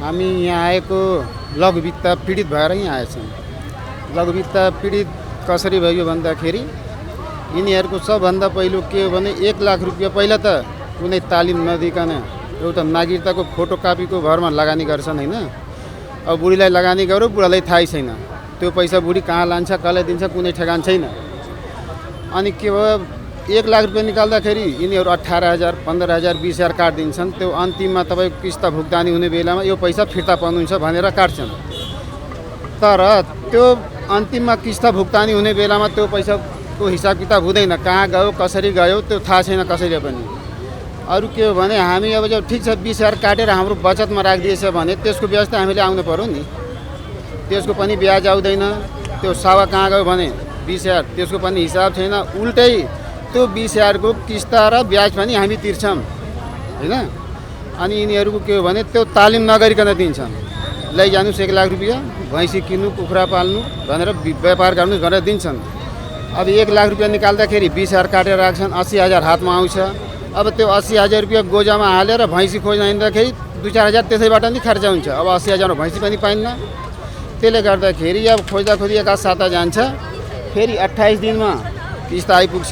हामी यहाँ आएको लघुवित्त पीडित भएर यहाँ आएछौँ। लघुवित्त पीडित कसरी भयो भन्दाखेरि यिनीहरूको सबभन्दा पहिलो के हो भने 1 लाख रुपियाँ पहिला त कुनै तालिम नदिकन एउटा नागरिकताको फोटोकपीको भरमा लगानी गर्छन् हैन। अब बुढीलाई लगानी गर्यो, बुढालाई थाहै छैन त्यो पैसा बुढी कहाँ लान्छ, कसलाई दिन्छ, कुनै ठेगान छैन। अनि के भयो, 1 लाख रुपियाँ निकाल्दाखेरि यिनीहरू 18,000, 15,000, 20,000 काटिदिन्छन्। त्यो अन्तिममा तपाईँको किस्ता भुक्तानी हुने बेलामा यो पैसा फिर्ता पाउनुहुन्छ भनेर काट्छन्। तर त्यो अन्तिममा किस्ता भुक्तानी हुने बेलामा त्यो पैसाको हिसाब किताब हुँदैन, कहाँ गयो, कसरी गयो त्यो थाहा छैन कसैले पनि। अरू के हो भने हामी अब जब ठिक छ 20,000 काटेर हाम्रो बचतमा राखिदिएछ भने त्यसको ब्याज त हामीले आउनु पर्यो नि। त्यसको पनि ब्याज आउँदैन। त्यो सावा कहाँ गयो भने 20,000, त्यसको पनि हिसाब छैन। उल्टै त्यो 20,000 को किस्ता र ब्याज पनि हामी तिर्छौँ हैन। अनि यिनीहरूको के हो भने त्यो तालिम नगरिकन दिन्छन्। लैजानुस् 1 लाख रुपियाँ, भैँसी किन्नु, कुखुरा पाल्नु भनेर व्यापार गर्नु भनेर दिन्छन्। अब 1 लाख रुपियाँ निकाल्दाखेरि 20,000 काटेर राख्छन्, 80,000 हातमा आउँछ। अब त्यो 80,000 रुपियाँ गोजामा हालेर भैँसी खोज्न हिँड्दाखेरि 2-4 हजार त्यसैबाट नि खर्च हुन्छ। अब 80,000 मा भैँसी पनि पाइन्न। त्यसले गर्दाखेरि अब खोज्दा खोजी 1-7 जान्छ, फेरि 28 दिनमा किस्ता आइपुग्छ।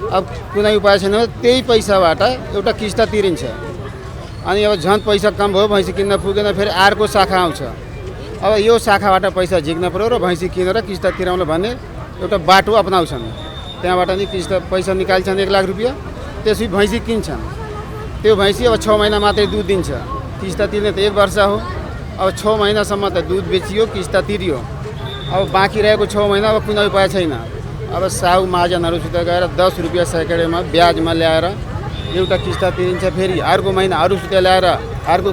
अब कुनै उपाय छैन, त्यही पैसाबाट एउटा किस्ता तिरिन्छ। अनि अब झन् पैसा कम भयो, भैँसी किन्न पुगेन, फेरि अर्को शाखा आउँछ। अब यो शाखाबाट पैसा झिक्न पर्यो र भैँसी किनेर किस्ता तिराउन भन्ने एउटा बाटो अपनाउँछन्। त्यहाँबाट नि किस्ता पैसा निकाल्छन् 1 लाख रुपियाँ, त्यसपछि भैँसी किन्छन्। त्यो भैँसी अब 6 महिना मात्रै दुध दिन्छ। किस्ता तिर्ने त 1 वर्ष हो। अब 6 महिनासम्म त दुध बेचियो, किस्ता तिरियो। अब बाँकी रहेको 6 महिना अब कुनै उपाय छैन। अब साहु महाजनहरूसित गएर 10 रुपियाँ सैकडेमा ब्याजमा ल्याएर एउटा किस्ता तिरिन्छ, फेरि अर्को महिना अरूसित ल्याएर अर्को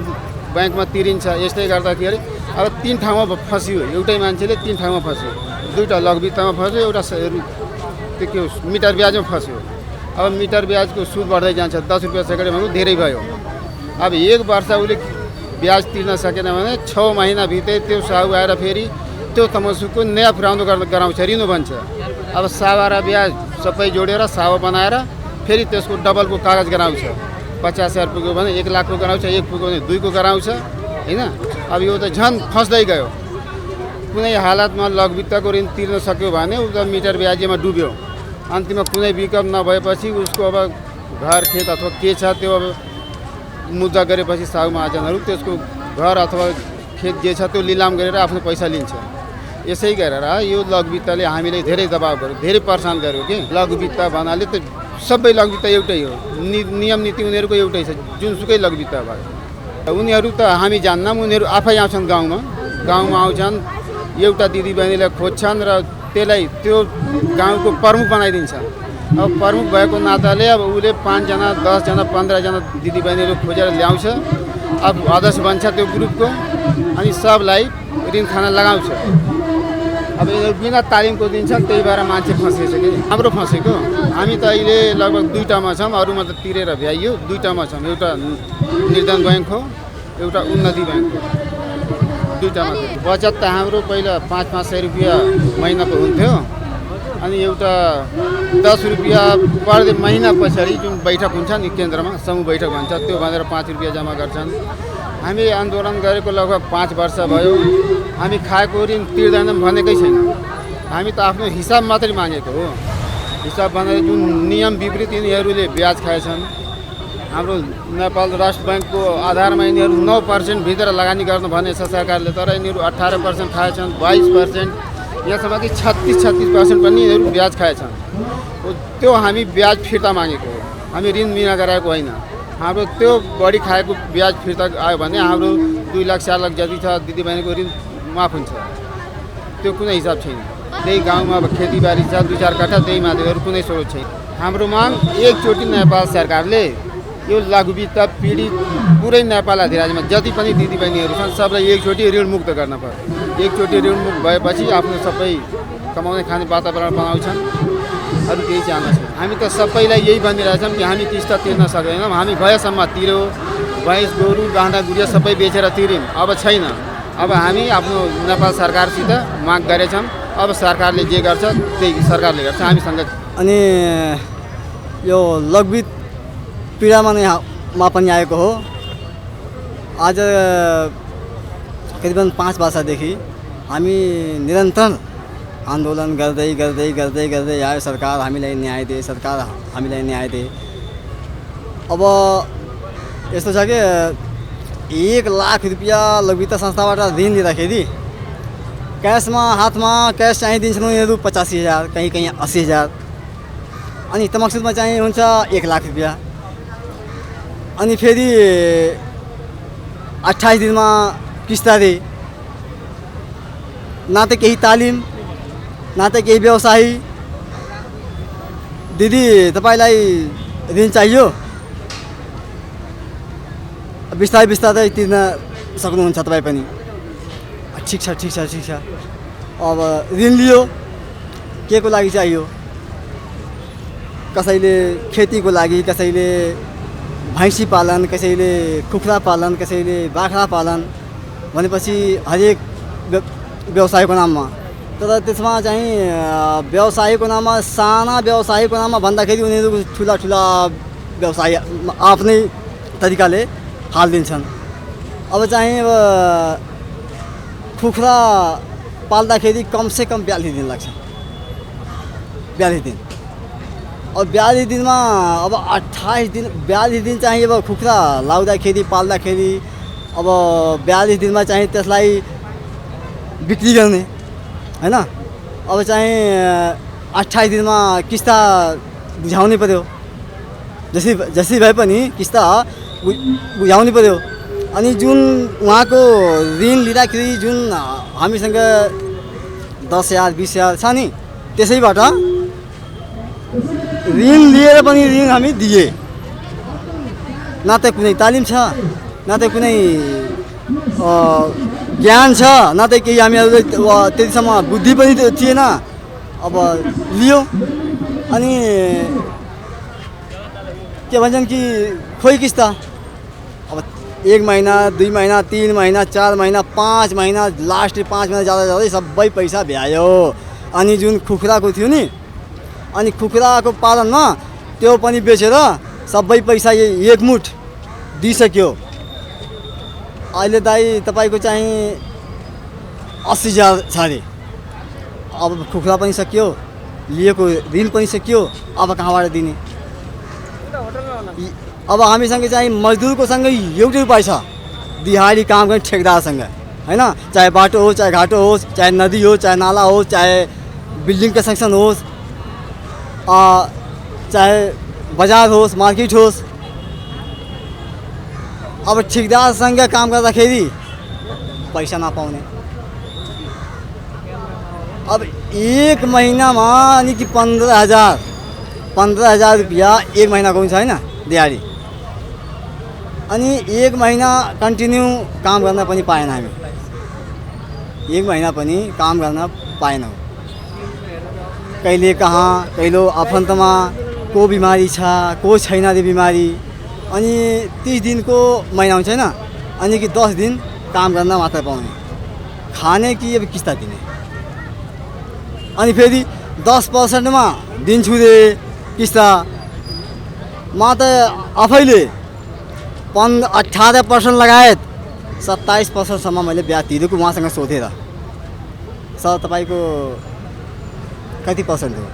ब्याङ्कमा तिरिन्छ। यस्तै गर्दाखेरि अब 3 ठाउँमा फस्यो। एउटै मान्छेले 3 ठाउँमा फस्यो। 2टा लघुवित्तमा फस्यो, एउटा त्यो के मिटर ब्याजमा फस्यो। अब मिटर ब्याजको सुद बढ्दै जान्छ। 10 रुपियाँ सैकडे भन्नु धेरै भयो। अब 1 वर्ष उसले ब्याज तिर्न सकेन भने 6 महिनाभित्रै त्यो साहु आएर फेरि त्यो तमसुको नयाँ पुराउनु गराउँछ, रिनु भन्छ। अब सावा र ब्याज सबै जोडेर सावा बनाएर फेरि त्यसको डबलको कागज गराउँछ। 50,000 पुग्यो भने 1 लाखको गराउँछ, 1 पुग्यो भने 2 को गराउँछ हैन। अब यो त झन् फस्दै गयो। कुनै हालतमा लघुवित्तको ऋण तिर्न सक्यो भने उ त मिटर ब्याजमा डुब्यो। अन्तिममा कुनै विकल्प नभएपछि उसको अब घर खेत अथवा के छ त्यो अब मुद्दा गरेपछि साहु महाजनहरू त्यसको घर अथवा खेत जे छ त्यो लिलाम गरेर आफ्नो पैसा लिन्छ। यसै गरेर यो लघुवित्तले हामीलाई धेरै दबाब गर्यो, धेरै परेशान गर्यो कि लघुवित्त भन्नाले त सबै लघुवित्त एउटै हो। नियम नीति उनीहरूको एउटै छ, जुनसुकै लघुवित्त भयो। उनीहरू त हामी जान्दैनौँ, उनीहरू आफै आउँछन् गाउँमा आउँछन्, एउटा दिदीबहिनीलाई खोज्छन् र त्यसलाई त्यो गाउँको प्रमुख बनाइदिन्छन्। अब प्रमुख भएको नाताले अब उसले 5 जना, 10 जना, 15 जना दिदीबहिनीहरू खोजेर ल्याउँछ। अब अध्यक्ष बन्छ त्यो ग्रुपको, अनि सबलाई ऋण खाना लगाउँछ। अब यिनीहरू बिना तालिमको दिन्छन्, त्यही भएर मान्छे फँसेछ कि हाम्रो फँसेको। हामी त अहिले लगभग 2टामा छौँ, अरूमा त तिरेर भ्याइयो। 2टामा छौँ, एउटा निर्धन ब्याङ्क हो, एउटा उन्नति ब्याङ्क हो। 2टामा बचत त हाम्रो पहिला 500 रुपियाँ महिनाको हुन्थ्यो। अनि एउटा 10 रुपियाँ पर महिना पछाडि जुन बैठक हुन्छ नि केन्द्रमा, समूह बैठक भन्छ, त्यो भनेर 5 रुपियाँ जम्मा गर्छन्। हामी आन्दोलन गरेको लगभग 5 वर्ष भयो। हामी खाएको ऋण तिर्दैनौँ भनेकै छैन। हामी त आफ्नो हिसाब मात्रै मागेको हो। हिसाब भनेर जुन नियम विपरीत यिनीहरूले ब्याज खाएछन्। हाम्रो नेपाल राष्ट्र ब्याङ्कको आधारमा यिनीहरू 9% भित्र लगानी गर्नु भनेछ सरकारले, तर यिनीहरू 18% खाएछन्, 22%, यहाँसम्म कि 36% पनि यिनीहरू ब्याज खाएछन्। त्यो हामी ब्याज फिर्ता मागेको हो, हामी ऋण बिना गराएको होइन। हाम्रो त्यो बढी खाएको ब्याज फिर्ता आयो भने हाम्रो 2 लाख 4 लाख जति छ दिदीबहिनीको ऋण माफ हुन्छ। त्यो कुनै हिसाब छैन। त्यही गाउँमा अब खेतीबारी छ, 2-4 कट्ठा, त्यही मात्रै, अरू कुनै स्रोत छैन। हाम्रो माग एकचोटि नेपाल सरकारले यो लघुवित्त पीडित पुरै नेपाल अधिराज्यमा जति पनि दिदीबहिनीहरू छन् सबलाई एकचोटि ऋण मुक्त गर्न पर्यो। एकचोटि ऋण मुक्त भएपछि आफ्नो सबै कमाउने खाने वातावरण बनाउँछन्। अरू केही चाहना छैन। हामी त सबैलाई यही भनिरहेछौँ कि हामी किस्ता तिर्न सक्दैनौँ। हामी भएसम्म तिर्यो, भैँस गोरु गाँडा गुडिया सबै बेचेर तिर्यौँ, अब छैन। अब हामी आफ्नो नेपाल सरकारसित माग गरेछौँ। अब सरकारले जे गर्छ त्यही सरकारले गर्छ, हामीसँग। अनि यो लघुवित्त पीडामा नै मा पनि आएको हो। आज करिबन 5 वर्षदेखि हामी निरन्तर आन्दोलन गर्दै गर्दै गर्दै गर्दै आयो। सरकार हामीलाई न्याय दे, सरकार हामीलाई न्याय दे। अब यस्तो छ कि 1 लाख रुपियाँ लघुवित्त संस्थाबाट ऋण लिँदाखेरि क्यासमा हातमा क्यास चाहिँ दिन्छन् उनीहरू 85,000, कहीँ कहीँ 80,000। अनि तमक्सुदमा चाहिँ हुन्छ 1 लाख रुपियाँ। अनि फेरि 28 दिनमा किस्ता दे। न त केही तालिम, न त केही व्यवसायी। दिदी तपाईँलाई ऋण चाहियो, बिस्तारै बिस्तारै तिर्न सक्नुहुन्छ तपाईँ पनि। ठिक छ ठिक छ ठिक छ। अब ऋण लियो, के को लागि चाहियो? कसैले खेतीको लागि, कसैले भैँसी पालन, कसैले कुखुरा पालन, कसैले बाख्रा पालन भनेपछि हरेक व्यवसायको नाममा। तर त्यसमा चाहिँ व्यवसायको नाममा, साना व्यवसायको नाममा भन्दाखेरि उनीहरू ठुला ठुला व्यवसाय आफ्नै तरिकाले हालिदिन्छन्। अब चाहिँ कुखुरा पाल्दाखेरि कमसे कम 42 दिन लाग्छ। 42 दिन। अब 42 दिनमा अब 28 दिन, 42 दिन चाहिँ अब कुखुरा लाउँदाखेरि पाल्दाखेरि अब 42 दिनमा चाहिँ त्यसलाई बिक्री गर्ने हैन। अब चाहिँ 28 दिनमा किस्ता बुझाउनै पर्यो। जसरी भए पनि किस्ता बुझाउनै पर्यो। अनि जुन उहाँको ऋण लिँदाखेरि जुन हामीसँग 10,000 20,000 छ नि, त्यसैबाट ऋण लिएर पनि ऋण हामी दिए। न त कुनै तालिम छ, न त कुनै ज्ञान छ, न त केही हामीहरूले त्यतिसम्म बुद्धि पनि थिएन। अब लियो अनि के भन्छन् कि खोइ किस्ता। अब 1 महिना 2 महिना 3 महिना 4 महिना 5 महिना, लास्ट 5 महिना जाँदा जाँदै सबै पैसा भ्यायो। अनि जुन कुखुराको थियो नि, अनि कुखुराको पालनमा त्यो पनि बेचेर सबै पैसा एकमुठ दिइसक्यो। अहिले दाइ तपाईँको चाहिँ 80,000 छ अरे। अब कुखुरा पनि सकियो, लिएको ऋण पनि सकियो, अब कहाँबाट दिने? अब हामीसँग चाहिँ मजदुरको सँगै एउटै उपाय छ, दिहाडी काम गर्ने ठेकेदारसँग हैन। चाहे बाटो होस्, चाहे घाटो होस्, चाहे नदी होस्, चाहे नाला होस्, चाहे बिल्डिङ कन्स्ट्रक्सन होस्, चाहे बजार होस्, मार्केट होस्। अब ठेकेदारसँग काम गर्दाखेरि पैसा नपाउने। अब 1 महिनामा अनि कि 15,000 रुपियाँ 1 महिनाको हुन्छ हैन दिहाडी। अनि 1 महिना कन्टिन्यू काम गर्न पनि पाएन हामी। 1 महिना पनि काम गर्न पाएनौँ। कहिले कहाँ, कहिले आफन्तमा को बिमारी छ, को छैन रे बिमारी। अनि 30 दिनको महिना हुन्छ हैन, अनि कि 10 दिन काम गर्न मात्र पाउने। खाने कि अब किस्ता दिने। अनि फेरि 10% दिन्छु रे किस्ता। म त आफैले 18% लगायत 27%सम्म मैले ब्याज तिरेको उहाँसँग सोधेर। सर तपाईँको कति पर्सेन्ट हो?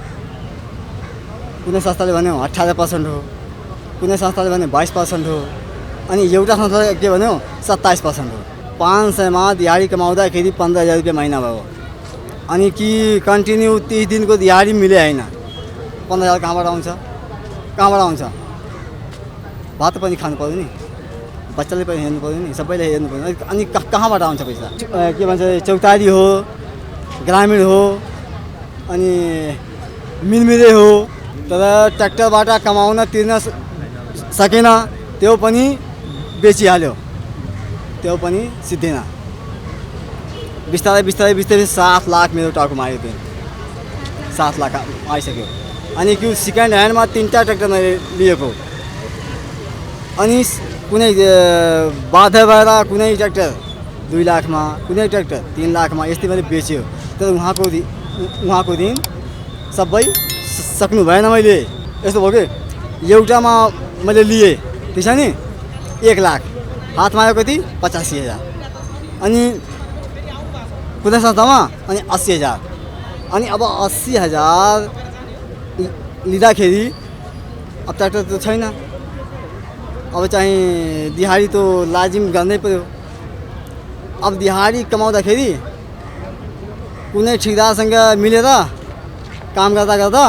कुनै संस्थाले भन्यो 18% हो, कुनै संस्थाले भन्यो 22% हो, अनि एउटा संस्थाले के भन्यो 27% हो। 500मा दिहाडी कमाउँदाखेरि 15,000 रुपियाँ महिना भयो। अनि कि कन्टिन्यू 30 दिनको दिहाडी मिले होइन। 15,000 कहाँबाट आउँछ? कहाँबाट आउँछ? भात पनि खानु पर्यो नि, बच्चाले पनि हेर्नु पर्यो नि, सबैले हेर्नु पर्यो। अनि कहाँबाट आउँछ पैसा? के भन्छ, चौतारी हो, ग्रामीण हो, अनि मिलमिले हो। तर ट्र्याक्टरबाट कमाउन तिर्न सकेन, त्यो पनि बेचिहाल्यो, त्यो पनि सिद्धेन। बिस्तारै बिस्तारै बिस्तारै 7 लाख मेरो टाउकोमा आयो। त्यो 7 लाख आइसक्यो। अनि कि सेकेन्ड ह्यान्डमा 3टा ट्र्याक्टर मैले लिएको। अनि कुनै बाधा भएर कुनै ट्र्याक्टर 2 लाखमा, कुनै ट्र्याक्टर 3 लाखमा यस्तै मैले बेच्यो। तर उहाँको ऋण सबै सक्नु भएन मैले। यस्तो भयो कि एउटामा मैले लिएँ, ठिक छ नि, 1 लाख, हातमा आयो कति 85,000। अनि कुनै संस्थामा अनि 80,000 अनि अब 80,000 लिँदाखेरि अब ट्र्याक्टर त छैन, अब चाहिँ दिहाडी त लाजिम गर्नै पर्यो। अब दिहाडी कमाउँदाखेरि कुनै ठेकेदारसँग मिलेर काम गर्दा गर्दा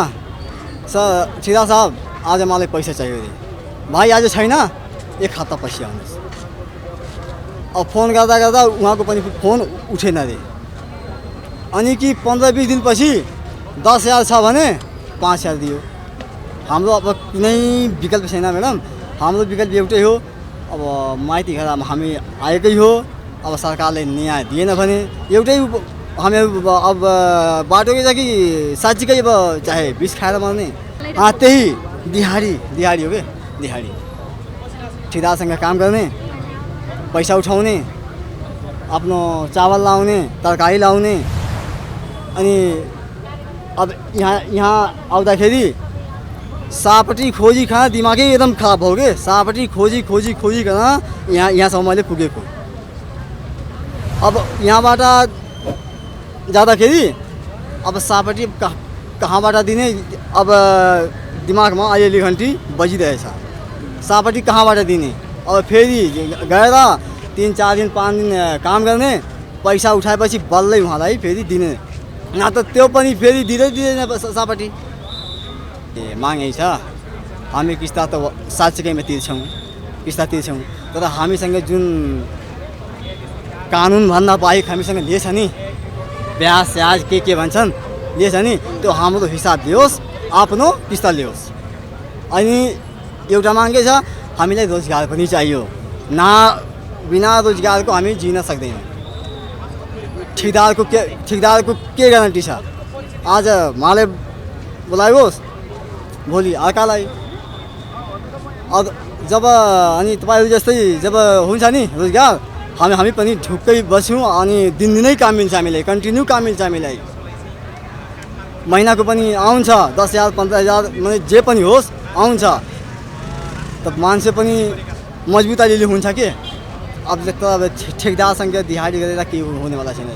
ठेकेदार साहब आज मलाई पैसा चाहियो अरे, भाइ आज छैन, 1 हप्ता पछि आउनुहोस्। अब फोन गर्दा गर्दा उहाँको पनि फोन उठेन अरे, अनि कि 15-20 दिनपछि 10,000 छ भने 5,000 दियो। हाम्रो अब कुनै विकल्प छैन म्याडम, हाम्रो विकल्प एउटै हो, अब माइती घरमा हामी आएकै हो, अब सरकारले न्याय दिएन भने एउटै हामी अब बाटोकै छ कि साँच्चीकै अब चाहे विष खाएर मर्ने। त्यही दिहाडी हो कि दिहाडी, ठेकेदारसँग काम गर्ने, पैसा उठाउने, आफ्नो चावल लाउने, तरकारी लाउने, अनि अब यहाँ आउँदाखेरि सापट्टि खोजी खान दिमागै एकदम खराब भयो कि, सापट्टि खोजी खान यहाँसम्म मैले पुगेको। अब यहाँबाट जाँदाखेरि अब सापट्टि कहाँबाट दिने, अब दिमागमा अलिअलि घन्टी बजिरहेछ, सापट्टि कहाँबाट दिने। अब फेरि गएर 3-4 दिन 5 दिन काम गर्ने, पैसा उठाएपछि बल्लै उहाँलाई फेरि दिने, न त त्यो पनि फेरि दिँदैन सापट्टि। माग यही छ, हामी किस्ता त साँच्चीकैमा किस्ता तिर्छौँ, तर हामीसँग जुन कानुनभन्दा बाहेक हामीसँग लिएछ नि, ब्याज स्याज के भन्छन् लिएछ नि, त्यो हाम्रो हिसाब दियोस्, आफ्नो किस्ता लियोस्। अनि एउटा मागै छ, हामीलाई रोजगार पनि चाहियो, बिना रोजगारको हामी जिन सक्दैनौँ। ठेकेदारको के ग्यारेन्टी छ, आज मलाई बोलायोस् भोलि अर्कालाई। अब जब अनि तपाईँहरू जस्तै जब हुन्छ नि रोजगार, हामी पनि ढुक्कै बस्छौँ, अनि दिनदिनै काम मिल्छ हामीलाई, कन्टिन्यू काम मिल्छ हामीलाई। महिनाको पनि आउँछ 10,000 15,000 मतलब जे पनि होस् आउँछ, त मान्छे पनि मजबुत अलिअलि हुन्छ के। अब जस्तो अब ठेकेदारसँग दिहाडी गरेर के हुनेवाला छैन।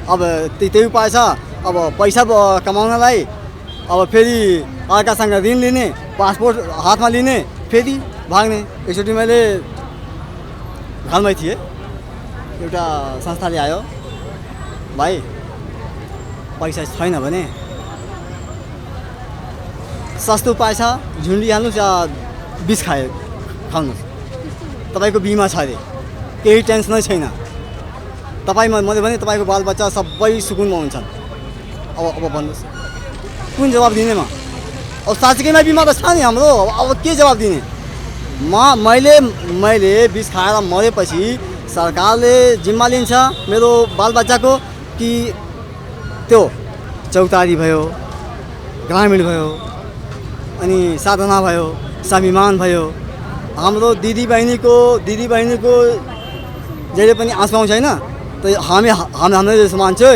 अब त्यही उपाय छ, अब पैसा कमाउनलाई अब फेरि अर्कासँग ऋण लिने, पासपोर्ट हातमा लिने, फेरि भाग्ने। एकचोटि मैले घरमै थिएँ, एउटा संस्थाले आयो, भाइ पैसा छैन भने सस्तो उपाय छ, झुन्डी हाल्नुहोस् या विष खाउनुहोस्, तपाईँको बिमा छ अरे, केही टेन्सनै छैन, तपाईँ मैले भने तपाईँको बालबच्चा सबै सुकुनमा हुन्छन्। अब भन्नुहोस् कुन जवाब दिने म? अब साँच्चीकैमा बिमा त छ नि हाम्रो, अब के जवाब दिने? मैले विष खाएर मरेपछि सरकारले जिम्मा लिन्छ मेरो बालबच्चाको, कि त्यो चौतारी भयो, ग्रामीण भयो, अनि साधना भयो, स्वाभिमान भयो, हाम्रो दिदीबहिनीको जहिले पनि आँसु आउँछ होइन, त हाम्रो जस्तो मान्छे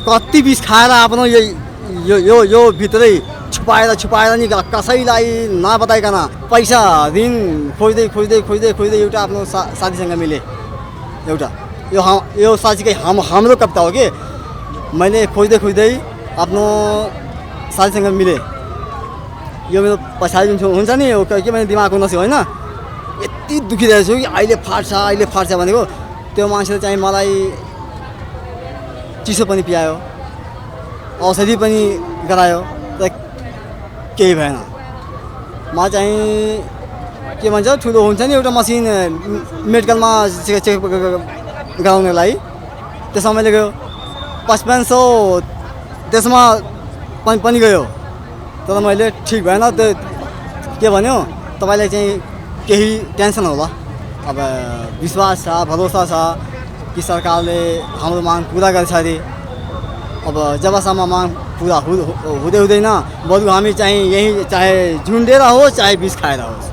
कति विष खाएर आफ्नो यो भित्रै छुपाएर नि कसैलाई नबताइकन पैसा ऋण खोज्दै एउटा आफ्नो साथीसँग मिले। एउटा यो साँच्चीकै हाम्रो कविता हो कि, मैले खोज्दै आफ्नो साथीसँग मिले। यो मेरो पछाडि जुन हुन्छ नि, के भने दिमागको नसी होइन, यति दुखिरहेको छु कि अहिले फाट्छ भनेको। त्यो मान्छेले चाहिँ मलाई चिसो पनि पियायो, औषधि पनि गरायो, तर केही भएन। म चाहिँ के भन्छ ठुलो हुन्छ नि एउटा मसिन मेडिकलमा चेक गराउनलाई, त्यसमा मैले गयो 5500 त्यसमा पनि गयो, तर मैले ठिक भएन। त्यो के भन्यो, तपाईँलाई चाहिँ केही टेन्सन होला। अब विश्वास छ, भरोसा छ कि सरकारले हाम्रो माग पुरा गर्छ अरे। अब जबसम्म माग पुरा हुँदैन, बरु हामी चाहिँ यही चाहे झुन्डेर होस् चाहे विष खाएर होस्